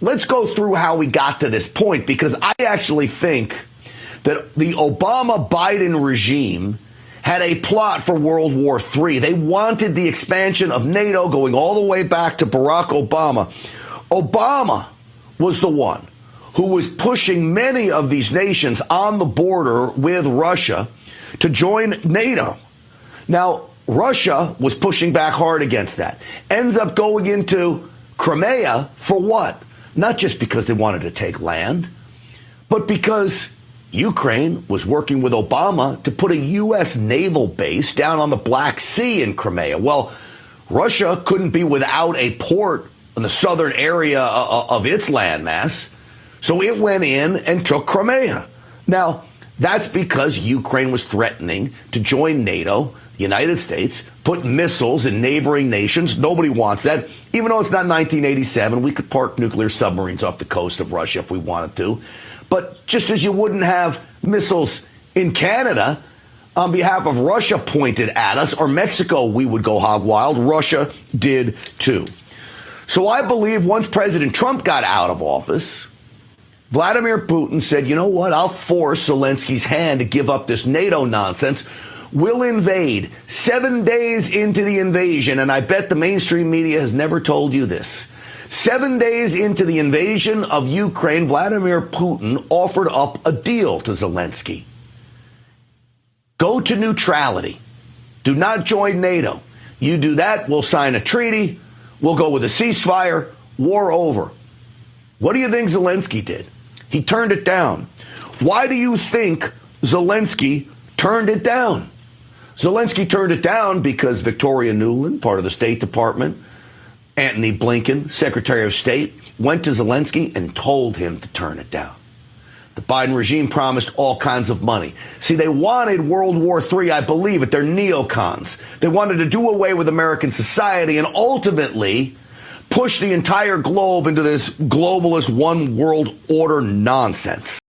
let's go through how we got to this point, because I actually think that the Obama-Biden regime had a plot for World War III. They wanted the expansion of NATO going all the way back to Barack Obama. Obama was the one who was pushing many of these nations on the border with Russia to join NATO. Now, Russia was pushing back hard against that. Ends up going into Crimea for what? Not just because they wanted to take land, but because Ukraine was working with Obama to put a U.S. naval base down on the Black Sea in Crimea. Well, Russia couldn't be without a port in the southern area of its landmass, so it went in and took Crimea. Now, that's because Ukraine was threatening to join NATO. The United States put missiles in neighboring nations. Nobody wants that. Even though it's not 1987, we could park nuclear submarines off the coast of Russia if we wanted to. But just as you wouldn't have missiles in Canada on behalf of Russia pointed at us, or Mexico, we would go hog wild. Russia did too. So I believe once President Trump got out of office, Vladimir Putin said, you know what, I'll force Zelensky's hand to give up this NATO nonsense. We'll invade 7 days into the invasion, and I bet the mainstream media has never told you this. 7 days into the invasion of Ukraine, Vladimir Putin offered up a deal to Zelensky. Go to neutrality. Do not join NATO. You do that, we'll sign a treaty, we'll go with a ceasefire, war over. What do you think Zelensky did? He turned it down. Why do you think Zelensky turned it down? Zelensky turned it down because Victoria Nuland, part of the State Department, Antony Blinken, Secretary of State, went to Zelensky and told him to turn it down. The Biden regime promised all kinds of money. See, they wanted World War III, I believe it. They're neocons. They wanted to do away with American society and ultimately push the entire globe into this globalist one world order nonsense.